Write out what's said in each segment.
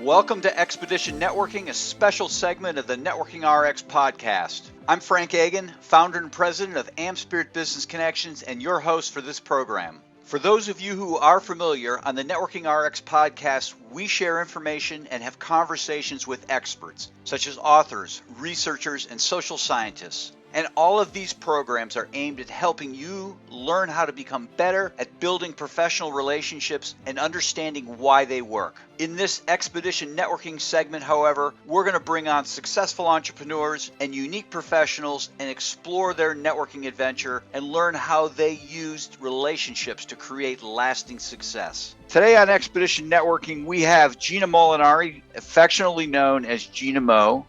Welcome to Expedition Networking, a special segment of the Networking RX podcast. I'm Frank Agan, founder and president of AmSpirit Business Connections, and your host for this program. For those of you who are familiar, on the Networking RX podcast, we share information and have conversations with experts, such as authors, researchers, and social scientists. And all of these programs are aimed at helping you learn how to become better at building professional relationships and understanding why they work. In this Expedition Networking segment, however, we're going to bring on successful entrepreneurs and unique professionals and explore their networking adventure and learn how they used relationships to create lasting success. Today on Expedition Networking, we have Gina Molinari, affectionately known as Gina Mo.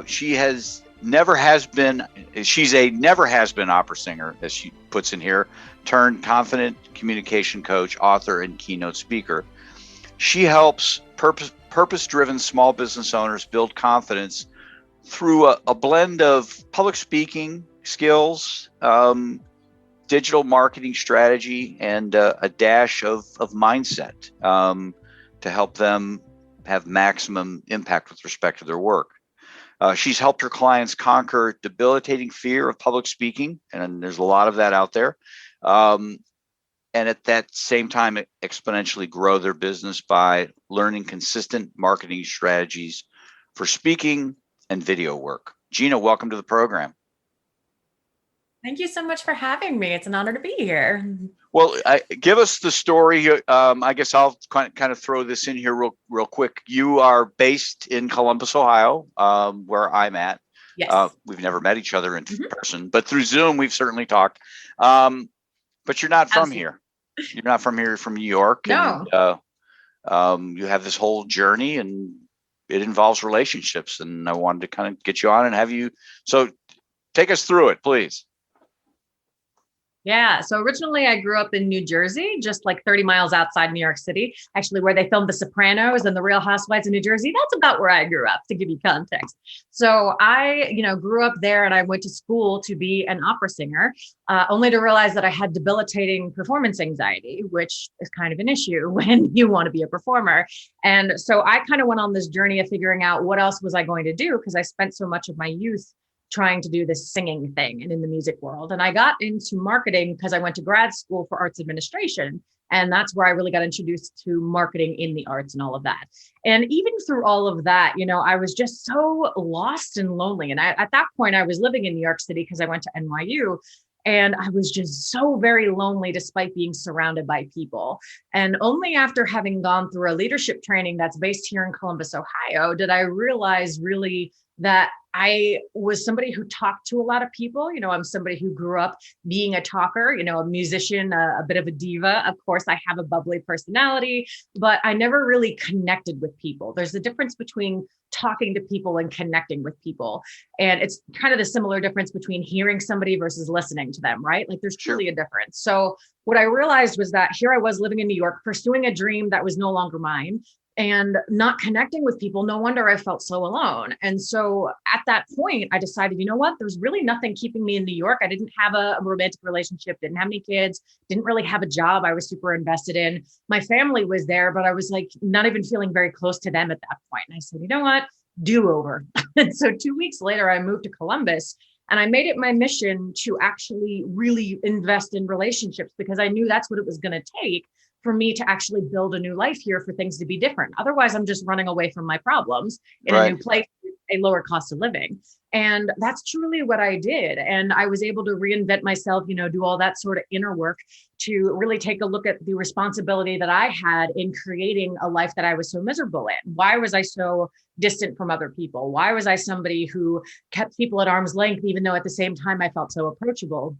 She's a never has been opera singer, as she puts in here, turned confident communication coach, author, and keynote speaker. She helps purpose-driven small business owners build confidence through a blend of public speaking skills, digital marketing strategy, and a dash of mindset to help them have maximum impact with respect to their work. She's helped her clients conquer debilitating fear of public speaking, and there's a lot of that out there. And at that same time, exponentially grow their business by learning consistent marketing strategies for speaking and video work. Gina, welcome to the program. Thank you so much for having me. It's an honor to be here. Well, give us the story. I guess I'll kind of throw this in here real quick. You are based in Columbus, Ohio, where I'm at. Yes. We've never met each other in person, but through Zoom, we've certainly talked. But you're not from here. You're not from here. You're from New York. No. And you have this whole journey, and it involves relationships. And I wanted to kind of get you on and have you. So take us through it, please. Yeah. So originally I grew up in New Jersey, just like 30 miles outside New York City, actually where they filmed The Sopranos and The Real Housewives of New Jersey. That's about where I grew up, to give you context. So I, grew up there, and I went to school to be an opera singer, only to realize that I had debilitating performance anxiety, which is kind of an issue when you want to be a performer. And so I kind of went on this journey of figuring out what else was I going to do, because I spent so much of my youth trying to do this singing thing and in the music world. And I got into marketing because I went to grad school for arts administration. And that's where I really got introduced to marketing in the arts and all of that. And even through all of that, I was just so lost and lonely. And at that point, I was living in New York City because I went to NYU. And I was just so very lonely despite being surrounded by people. And only after having gone through a leadership training that's based here in Columbus, Ohio, did I realize really that I was somebody who talked to a lot of people. I'm somebody who grew up being a talker, a musician, a bit of a diva. Of course, I have a bubbly personality, but I never really connected with people. There's a difference between talking to people and connecting with people. And it's kind of the similar difference between hearing somebody versus listening to them, right? Like there's truly a difference. So what I realized was that here I was living in New York, pursuing a dream that was no longer mine, and not connecting with people. No wonder I felt so alone. And so at that point, I decided, there's really nothing keeping me in New York. I didn't have a romantic relationship, didn't have any kids, didn't really have a job I was super invested in. My family was there, but I was like not even feeling very close to them at that point. And I said, do over. And so 2 weeks later, I moved to Columbus. And I made it my mission to actually really invest in relationships, because I knew that's what it was going to take for me to actually build a new life here, for things to be different. Otherwise, I'm just running away from my problems in a new place, a lower cost of living. And that's truly what I did. And I was able to reinvent myself, do all that sort of inner work to really take a look at the responsibility that I had in creating a life that I was so miserable in. Why was I so distant from other people? Why was I somebody who kept people at arm's length, even though at the same time I felt so approachable?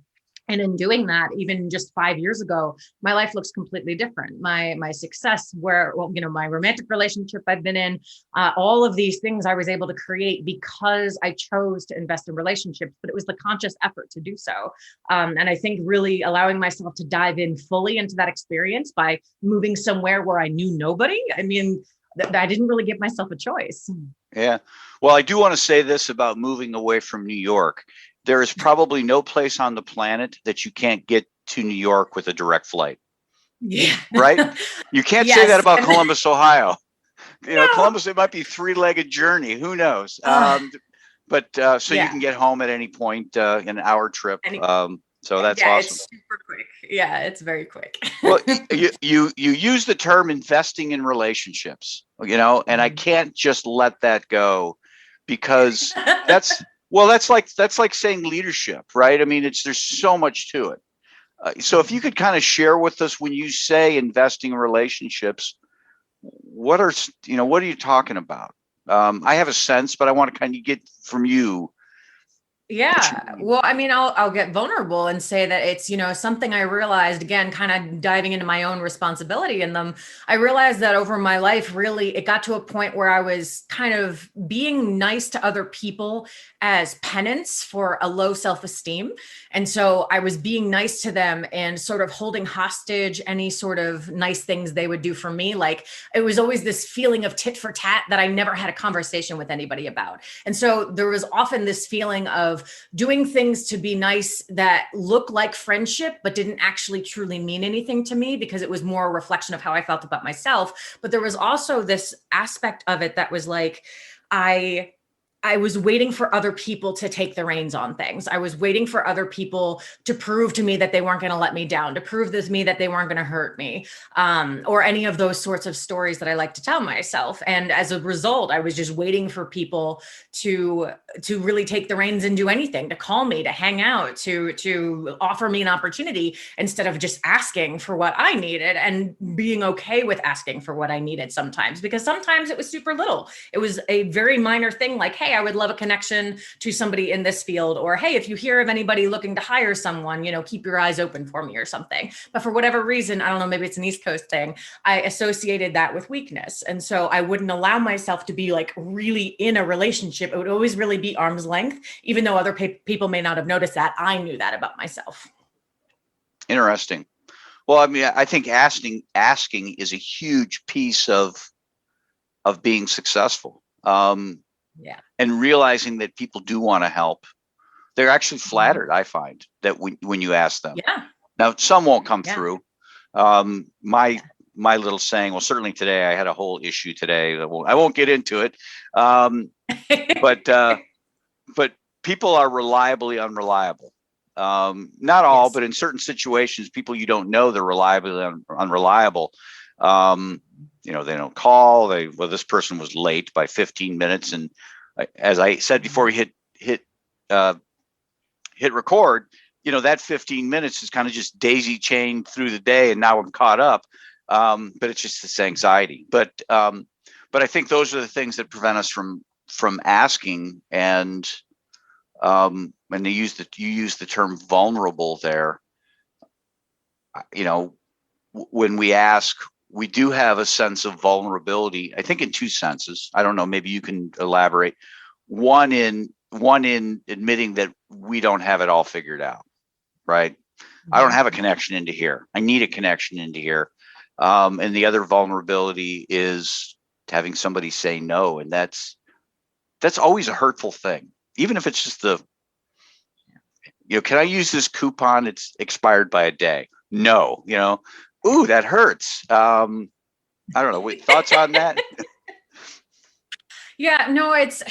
And in doing that, even just 5 years ago, my life looks completely different. My success, my romantic relationship I've been in, all of these things I was able to create because I chose to invest in relationships, but it was the conscious effort to do so. And I think really allowing myself to dive in fully into that experience by moving somewhere where I knew nobody. I didn't really give myself a choice. Yeah. Well, I do want to say this about moving away from New York. There is probably no place on the planet that you can't get to New York with a direct flight. Yeah. Right? You can't say that about Columbus, Ohio. Columbus, it might be 3-legged journey. Who knows? But so you can get home at any point, an hour trip. So that's awesome. It's super quick. Yeah, it's very quick. Well, you use the term investing in relationships, and I can't just let that go, because that's like saying leadership, right? I mean, there's so much to it. So if you could kind of share with us, when you say investing in relationships, what are you talking about? I have a sense, but I want to kind of get from you. Yeah. Well, I mean, I'll get vulnerable and say that it's, something I realized, again, kind of diving into my own responsibility in them. I realized that over my life, really, it got to a point where I was kind of being nice to other people as penance for a low self-esteem. And so I was being nice to them and sort of holding hostage any sort of nice things they would do for me. Like, it was always this feeling of tit for tat that I never had a conversation with anybody about. And so there was often this feeling of doing things to be nice that look like friendship, but didn't actually truly mean anything to me, because it was more a reflection of how I felt about myself. But there was also this aspect of it that was like, I was waiting for other people to take the reins on things. I was waiting for other people to prove to me that they weren't going to let me down, to prove to me that they weren't going to hurt me, or any of those sorts of stories that I like to tell myself. And as a result, I was just waiting for people to really take the reins and do anything, to call me, to hang out, to offer me an opportunity, instead of just asking for what I needed and being okay with asking for what I needed sometimes, because sometimes it was super little. It was a very minor thing, like, hey, I would love a connection to somebody in this field, or, hey, if you hear of anybody looking to hire someone, keep your eyes open for me, or something. But for whatever reason, I don't know, maybe it's an East Coast thing, I associated that with weakness. And so I wouldn't allow myself to be like really in a relationship. It would always really be arm's length, even though other people may not have noticed that. I knew that about myself. Interesting. Well, I mean, I think asking is a huge piece of being successful. And realizing that people do want to help. They're actually flattered, I find, that when you ask them. Yeah. Now, some won't come through. My little saying, well, certainly today, I had a whole issue today. I won't get into it. But people are reliably unreliable. Not all, but in certain situations, people you don't know, they're reliably unreliable. They don't call. This person was late by 15 minutes. And as I said before we hit record, that 15 minutes is kind of just daisy chained through the day. And now I'm caught up. But it's just this anxiety. But I think those are the things that prevent us from asking. And you use the term vulnerable there. When we ask, we do have a sense of vulnerability, I think in two senses. I don't know, maybe you can elaborate. One in admitting that we don't have it all figured out, right? Mm-hmm. I don't have a connection into here. I need a connection into here. And the other vulnerability is having somebody say no. And that's always a hurtful thing. Even if it's just can I use this coupon? It's expired by a day. No, ooh, that hurts. I don't know. Thoughts on that? Yeah, no, it's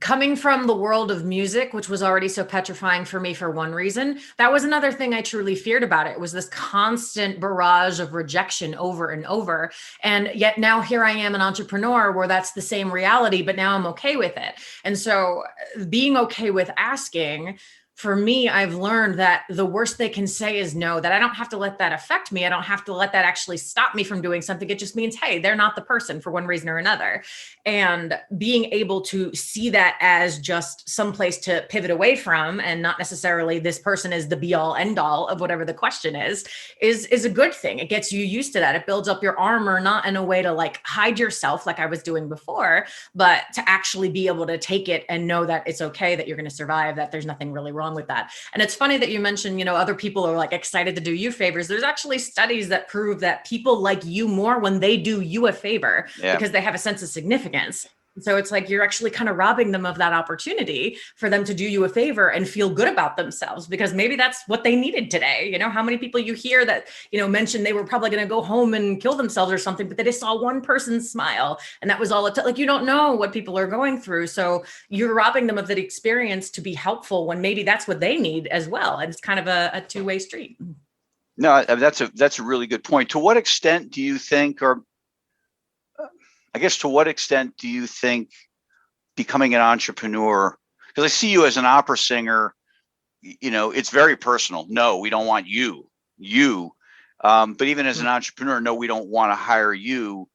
coming from the world of music, which was already so petrifying for me for one reason. That was another thing I truly feared about it. It was this constant barrage of rejection over and over. And yet now here I am, an entrepreneur where that's the same reality, but now I'm okay with it. And so being okay with asking, for me, I've learned that the worst they can say is no, that I don't have to let that affect me. I don't have to let that actually stop me from doing something. It just means, hey, they're not the person for one reason or another. And being able to see that as just some place to pivot away from, and not necessarily this person is the be all end all of whatever the question is a good thing. It gets you used to that. It builds up your armor, not in a way to like hide yourself like I was doing before, but to actually be able to take it and know that it's okay, that you're going to survive, that there's nothing really wrong with that. And it's funny that you mentioned, other people are like excited to do you favors. There's actually studies that prove that people like you more when they do you a favor because they have a sense of significance. So it's like you're actually kind of robbing them of that opportunity for them to do you a favor and feel good about themselves, because maybe that's what they needed today. You know, how many people you hear that, you know, mentioned they were probably going to go home and kill themselves or something, but they just saw one person smile and that was all it took. Like, you don't know what people are going through. So you're robbing them of that experience to be helpful when maybe that's what they need as well. And it's kind of a two-way street. No, that's a really good point. To what extent do you think, or I guess, to what extent do you think becoming an entrepreneur, because I see you as an opera singer, you know, it's very personal. No, we don't want you. But even as an entrepreneur, no, we don't want to hire you.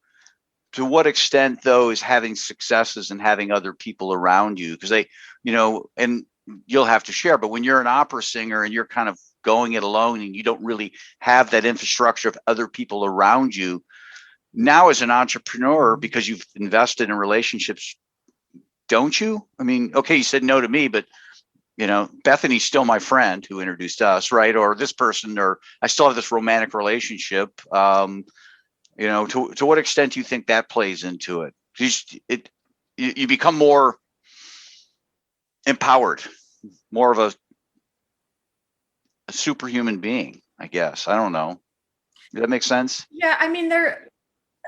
To what extent, though, is having successes and having other people around you? Because they, you know, and you'll have to share, but when you're an opera singer and you're kind of going it alone and you don't really have that infrastructure of other people around you, now as an entrepreneur, because you've invested in relationships, don't you? I mean, okay, you said no to me, but you know, Bethany's still my friend who introduced us, right? Or this person, or I still have this romantic relationship. You know, to what extent do you think that plays into it? You become more empowered, more of a superhuman being, I guess. I don't know. Does that make sense? Yeah, I mean,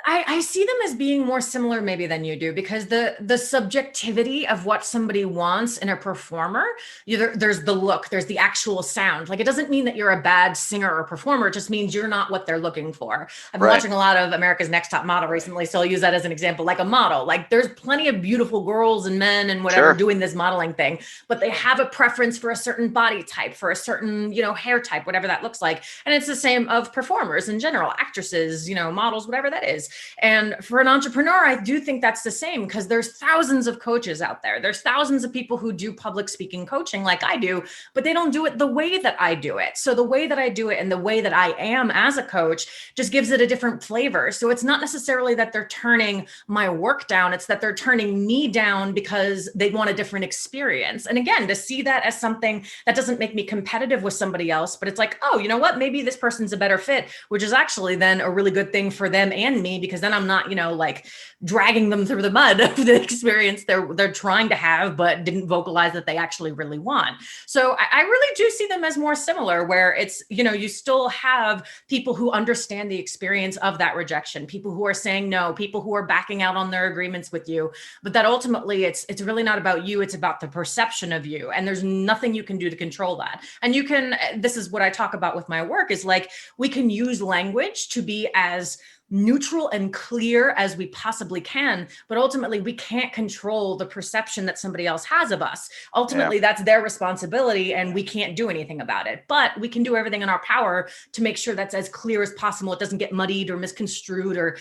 I see them as being more similar maybe than you do, because the subjectivity of what somebody wants in a performer, there's the look, there's the actual sound. Like, it doesn't mean that you're a bad singer or performer. It just means you're not what they're looking for. I've been watching a lot of America's Next Top Model recently, so I'll use that as an example. Like a model, like there's plenty of beautiful girls and men and whatever doing this modeling thing, but they have a preference for a certain body type, for a certain, you know, hair type, whatever that looks like. And it's the same of performers in general, actresses, you know, models, whatever that is. And for an entrepreneur, I do think that's the same, because there's thousands of coaches out there. There's thousands of people who do public speaking coaching like I do, but they don't do it the way that I do it. So the way that I do it and the way that I am as a coach just gives it a different flavor. So it's not necessarily that they're turning my work down. It's that they're turning me down because they want a different experience. And again, to see that as something that doesn't make me competitive with somebody else, but it's like, oh, you know what? Maybe this person's a better fit, which is actually then a really good thing for them and me, because then I'm not, you know, like dragging them through the mud of the experience they're trying to have, but didn't vocalize that they actually really want. So I really do see them as more similar, where it's, you know, you still have people who understand the experience of that rejection, people who are saying no, people who are backing out on their agreements with you, but that ultimately it's really not about you. It's about the perception of you. And there's nothing you can do to control that. And you can, this is what I talk about with my work, is like, we can use language to be as neutral and clear as we possibly can, but ultimately we can't control the perception that somebody else has of us. Ultimately, that's their responsibility and we can't do anything about it, but we can do everything in our power to make sure that's as clear as possible. It doesn't get muddied or misconstrued or,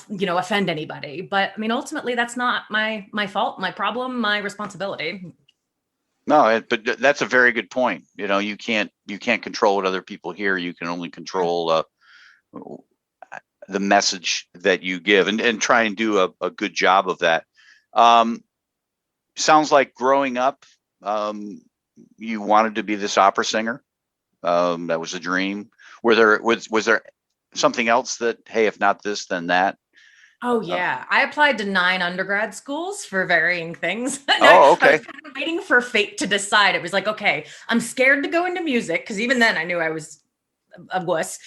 you know, offend anybody. But I mean, ultimately that's not my fault, my problem, my responsibility. No, but that's a very good point. You know, you can't control what other people hear. You can only control the message that you give, and try and do a good job of that. Sounds like growing up, you wanted to be this opera singer. That was a dream. Was there something else that, hey, if not this, then that? Oh yeah. I applied to 9 undergrad schools for varying things. Okay. I was kind of waiting for fate to decide. It was like, okay, I'm scared to go into music, because even then I knew I was a wuss.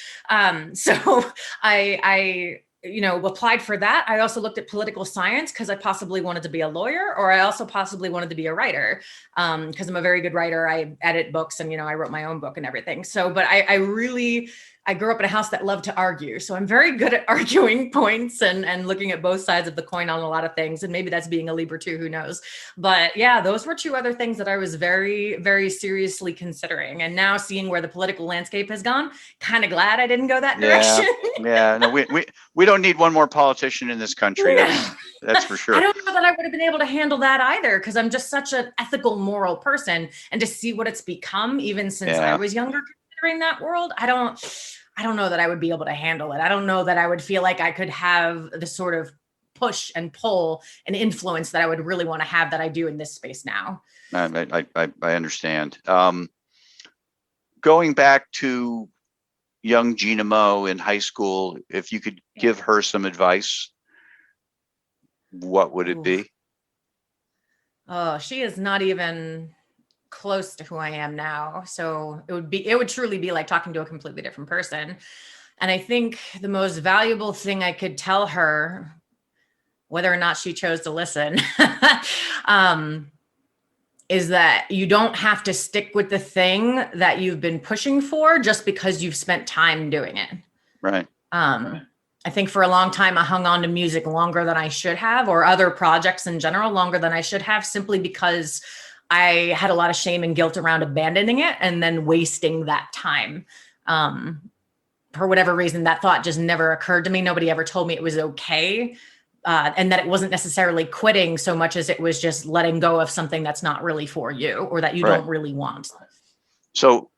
So I you know, applied for that. I also looked at political science because I possibly wanted to be a lawyer, or I also possibly wanted to be a writer, because I'm a very good writer. I edit books and, you know, I wrote my own book and everything. So, but I grew up in a house that loved to argue. So I'm very good at arguing points and looking at both sides of the coin on a lot of things. And maybe that's being a Libra too, who knows? But yeah, those were 2 other things that I was very, very seriously considering. And now seeing where the political landscape has gone, kind of glad I didn't go that direction. Yeah, no, we don't need one more politician in this country. That's for sure. I don't know that I would have been able to handle that either, because I'm just such an ethical, moral person. And to see what it's become, even since I was younger, considering that world, I don't know that I would be able to handle it. I don't know that I would feel like I could have the sort of push and pull and influence that I would really want to have that I do in this space now. I understand. Going back to young Gina Mo in high school, if you could give her some advice, what would it be? Oh, she is not even close to who I am now. So it would truly be like talking to a completely different person. And I think the most valuable thing I could tell her, whether or not she chose to listen, is that you don't have to stick with the thing that you've been pushing for just because you've spent time doing it. Right. I think for a long time, I hung on to music longer than I should have, or other projects in general longer than I should have, simply because I had a lot of shame and guilt around abandoning it and then wasting that time. For whatever reason, that thought just never occurred to me. Nobody ever told me it was okay. And that it wasn't necessarily quitting so much as it was just letting go of something that's not really for you or that you don't really want. So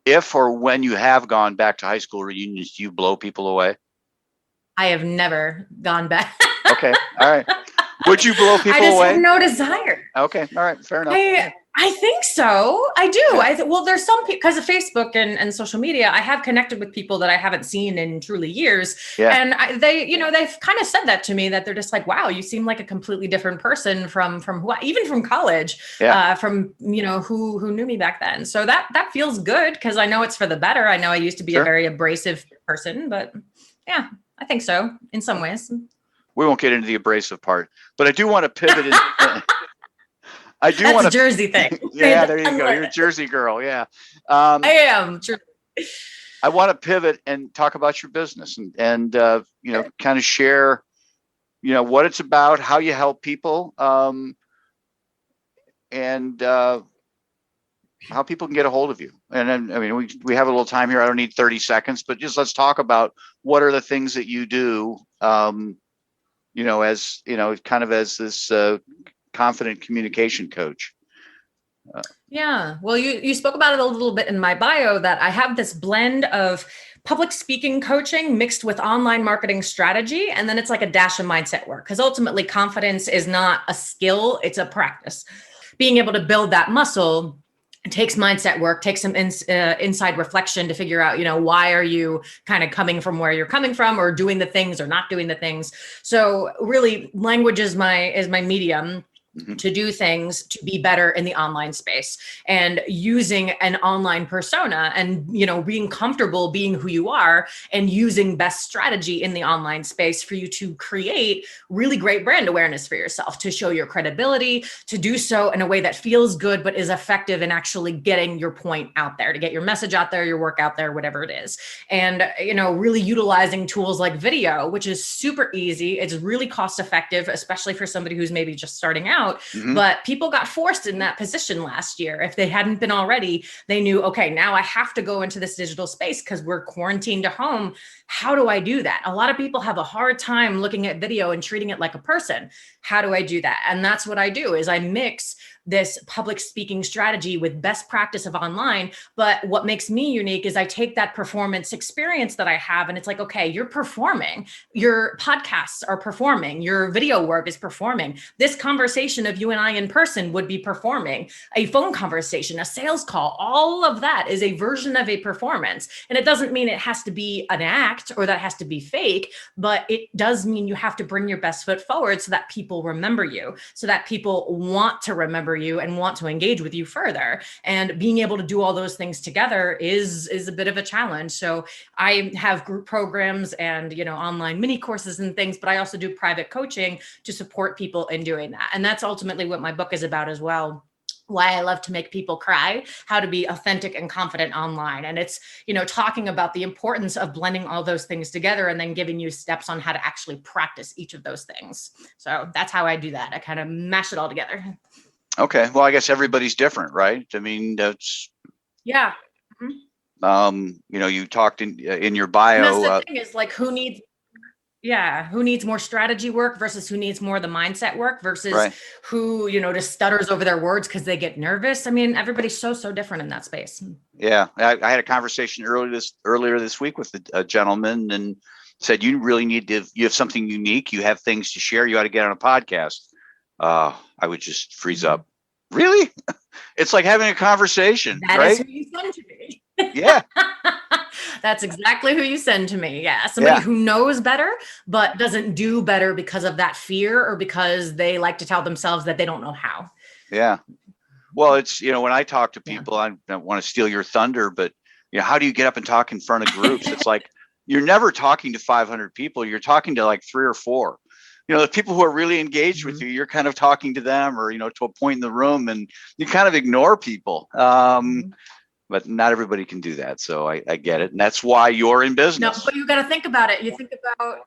if or when you have gone back to high school reunions, do you blow people away? I have never gone back. Okay. All right. Would you blow people away? I just have no desire. Okay. All right. Fair enough. I think so. I do. Yeah. Well, there's some, because of Facebook and social media, I have connected with people that I haven't seen in truly years. Yeah. And they've kind of said that to me, that they're just like, wow, you seem like a completely different person from who, even from college, from, who knew me back then. So that feels good, because I know it's for the better. I know I used to be a very abrasive person, but yeah, I think so in some ways. We won't get into the abrasive part, but I do want to pivot. That's a Jersey thing. Yeah, there you go. You're a Jersey girl. Yeah. I am. I want to pivot and talk about your business and kind of share, what it's about, how you help people, and how people can get a hold of you. And then, I mean, we have a little time here. I don't need 30 seconds, but just let's talk about what are the things that you do, kind of as this confident communication coach. Yeah. Well, you spoke about it a little bit in my bio, that I have this blend of public speaking coaching mixed with online marketing strategy. And then it's like a dash of mindset work, because ultimately confidence is not a skill, it's a practice. Being able to build that muscle takes mindset work, takes some inside reflection to figure out, why are you kind of coming from where you're coming from, or doing the things or not doing the things. So really, language is my medium to do things to be better in the online space, and using an online persona and, being comfortable being who you are and using best strategy in the online space for you to create really great brand awareness for yourself, to show your credibility, to do so in a way that feels good, but is effective in actually getting your point out there, to get your message out there, your work out there, whatever it is. And, really utilizing tools like video, which is super easy. It's really cost effective, especially for somebody who's maybe just starting out. But people got forced in that position last year. If they hadn't been already, they knew, okay, now I have to go into this digital space because we're quarantined at home. How do I do that? A lot of people have a hard time looking at video and treating it like a person. How do I do that? And that's what I do, is I mix this public speaking strategy with best practice of online. But what makes me unique is I take that performance experience that I have, and it's like, okay, you're performing, your podcasts are performing, your video work is performing. This conversation of you and I in person would be performing. A phone conversation, a sales call, all of that is a version of a performance. And it doesn't mean it has to be an act or that has to be fake, but it does mean you have to bring your best foot forward so that people remember you, so that people want to remember you and want to engage with you further. And being able to do all those things together is a bit of a challenge. So I have group programs and, online mini courses and things, but I also do private coaching to support people in doing that. And that's ultimately what my book is about as well. Why I love to make people cry, how to be authentic and confident online. And it's, talking about the importance of blending all those things together and then giving you steps on how to actually practice each of those things. So that's how I do that. I kind of mash it all together. Okay. Well, I guess everybody's different, right? I mean, that's. Yeah. You talked in your bio. And that's the thing is, like, who needs more strategy work versus who needs more of the mindset work versus who, just stutters over their words because they get nervous. I mean, everybody's so different in that space. Yeah. I had a conversation earlier this week with a gentleman, and said, you really you have something unique. You have things to share. You ought to get on a podcast. I would just freeze up. Really? It's like having a conversation. That right? is who you send to me. Yeah. That's exactly who you send to me. Yeah. Somebody who knows better, but doesn't do better because of that fear or because they like to tell themselves that they don't know how. Yeah. Well, it's, when I talk to people, I don't want to steal your thunder, but how do you get up and talk in front of groups? It's like, you're never talking to 500 people. You're talking to like 3 or 4. The people who are really engaged with you, you're kind of talking to them or, to a point in the room, and you kind of ignore people. But not everybody can do that. So I get it. And that's why you're in business. No, but you got to think about it. You think about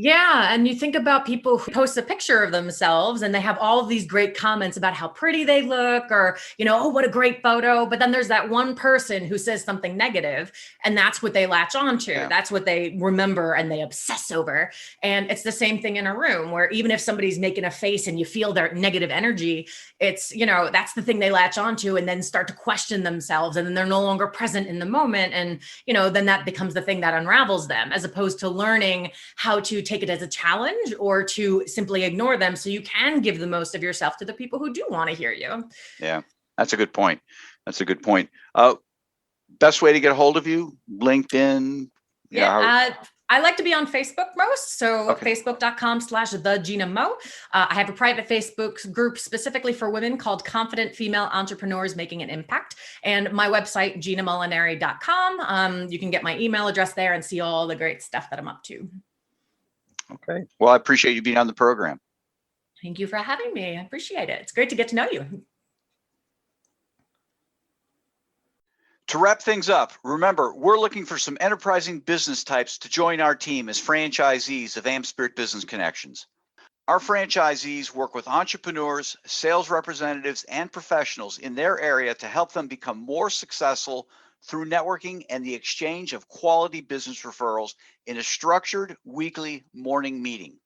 and you think about people who post a picture of themselves and they have all of these great comments about how pretty they look or, oh, what a great photo. But then there's that one person who says something negative and that's what they latch onto. Yeah. That's what they remember and they obsess over. And it's the same thing in a room where even if somebody's making a face and you feel their negative energy, it's, that's the thing they latch onto and then start to question themselves. And then they're no longer present in the moment. And, then that becomes the thing that unravels them as opposed to learning how to take it as a challenge or to simply ignore them so you can give the most of yourself to the people who do want to hear you. Yeah, that's a good point. Best way to get a hold of you? LinkedIn? I like to be on Facebook most. So Facebook.com/the Gina Mo. I have a private Facebook group specifically for women called Confident Female Entrepreneurs Making an Impact. And my website, ginamolinari.com. You can get my email address there and see all the great stuff that I'm up to. Okay. Well, I appreciate you being on the program. Thank you for having me. I appreciate it. It's great to get to know you. To wrap things up, remember, we're looking for some enterprising business types to join our team as franchisees of AmSpirit Business Connections. Our franchisees work with entrepreneurs, sales representatives, and professionals in their area to help them become more successful through networking and the exchange of quality business referrals in a structured weekly morning meeting.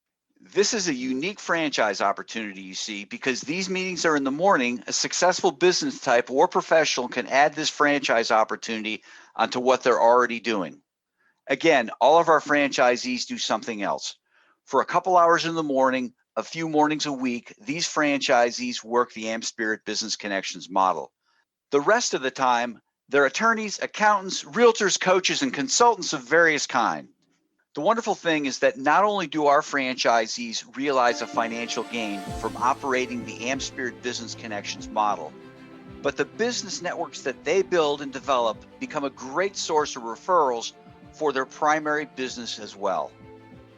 This is a unique franchise opportunity, you see, because these meetings are in the morning. A successful business type or professional can add this franchise opportunity onto what they're already doing. Again, all of our franchisees do something else. For a couple hours in the morning, a few mornings a week, these franchisees work the AmSpirit Business Connections model. The rest of the time, they're attorneys, accountants, realtors, coaches, and consultants of various kinds. The wonderful thing is that not only do our franchisees realize a financial gain from operating the AmSpirit Business Connections model, but the business networks that they build and develop become a great source of referrals for their primary business as well.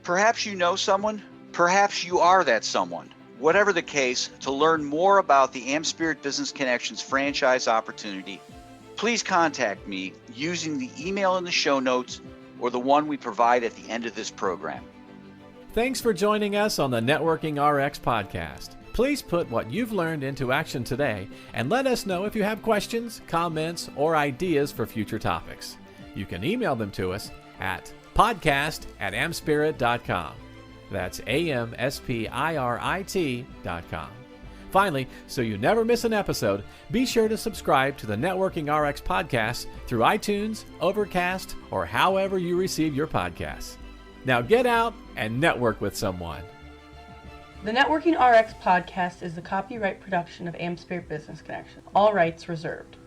Perhaps you know someone, perhaps you are that someone. Whatever the case, to learn more about the AmSpirit Business Connections franchise opportunity, please contact me using the email in the show notes or the one we provide at the end of this program. Thanks for joining us on the Networking RX podcast. Please put what you've learned into action today and let us know if you have questions, comments, or ideas for future topics. You can email them to us at podcast@amspirit.com. That's AmSpirit.com. Finally, so you never miss an episode, be sure to subscribe to the Networking RX podcast through iTunes, Overcast, or however you receive your podcasts. Now get out and network with someone. The Networking RX podcast is the copyright production of AmSpirit Business Connection. All rights reserved.